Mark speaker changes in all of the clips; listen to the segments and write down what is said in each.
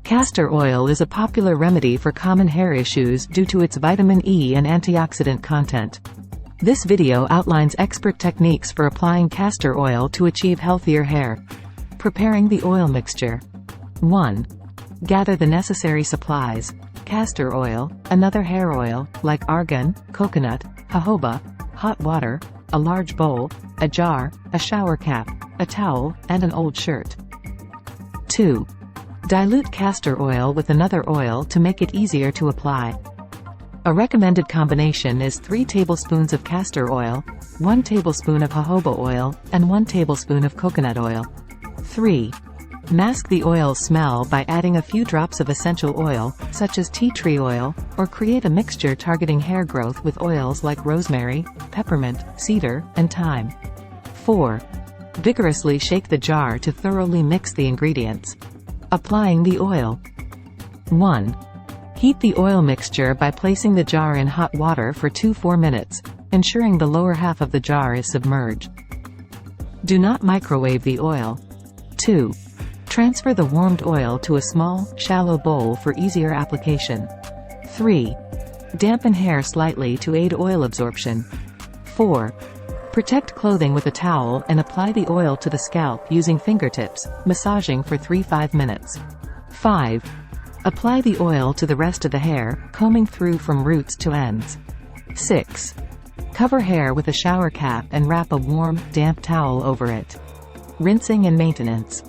Speaker 1: Castor oil is a popular remedy for common hair issues due to its vitamin E and antioxidant content. This video outlines expert techniques for applying castor oil to achieve healthier hair. Preparing the oil mixture. 1. Gather the necessary supplies: castor oil, another hair oil, like argan, coconut, jojoba, hot water, a large bowl, a jar, a shower cap, a towel, and an old shirt. 2. Dilute castor oil with another oil to make it easier to apply. A recommended combination is 3 tablespoons of castor oil, 1 tablespoon of jojoba oil, and 1 tablespoon of coconut oil. 3. Mask the oil smell by adding a few drops of essential oil, such as tea tree oil, or create a mixture targeting hair growth with oils like rosemary, peppermint, cedar, and thyme. 4. Vigorously shake the jar to thoroughly mix the ingredients. Applying the oil. 1. Heat the oil mixture by placing the jar in hot water for 2–4 minutes, ensuring the lower half of the jar is submerged. Do not microwave the oil. 2. Transfer the warmed oil to a small, shallow bowl for easier application. 3. Dampen hair slightly to aid oil absorption. 4. Protect clothing with a towel and apply the oil to the scalp using fingertips, massaging for 3–5 minutes. 5. Apply the oil to the rest of the hair, combing through from roots to ends. 6. Cover hair with a shower cap and wrap a warm, damp towel over it. Rinsing and maintenance.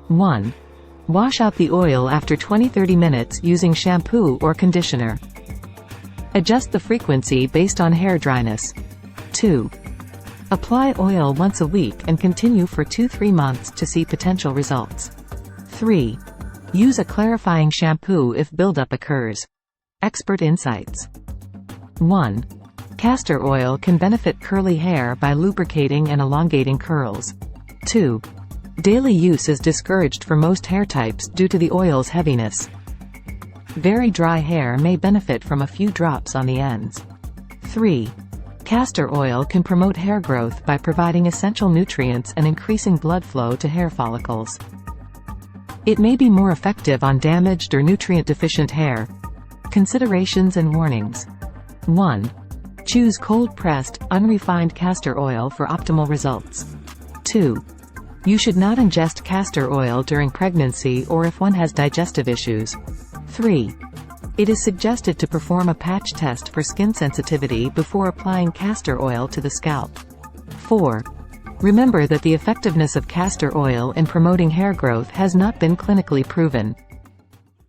Speaker 1: 1. Wash out the oil after 20–30 minutes using shampoo or conditioner. Adjust the frequency based on hair dryness. 2. Apply oil once a week and continue for 2–3 months to see potential results. 3. Use a clarifying shampoo if buildup occurs. Expert insights. 1. Castor oil can benefit curly hair by lubricating and elongating curls. 2. Daily use is discouraged for most hair types due to the oil's heaviness. Very dry hair may benefit from a few drops on the ends. 3. Castor oil can promote hair growth by providing essential nutrients and increasing blood flow to hair follicles. It may be more effective on damaged or nutrient-deficient hair. Considerations and warnings. 1. Choose cold-pressed, unrefined castor oil for optimal results. 2. You should not ingest castor oil during pregnancy or if one has digestive issues. 3. It is suggested to perform a patch test for skin sensitivity before applying castor oil to the scalp. 4. Remember that the effectiveness of castor oil in promoting hair growth has not been clinically proven.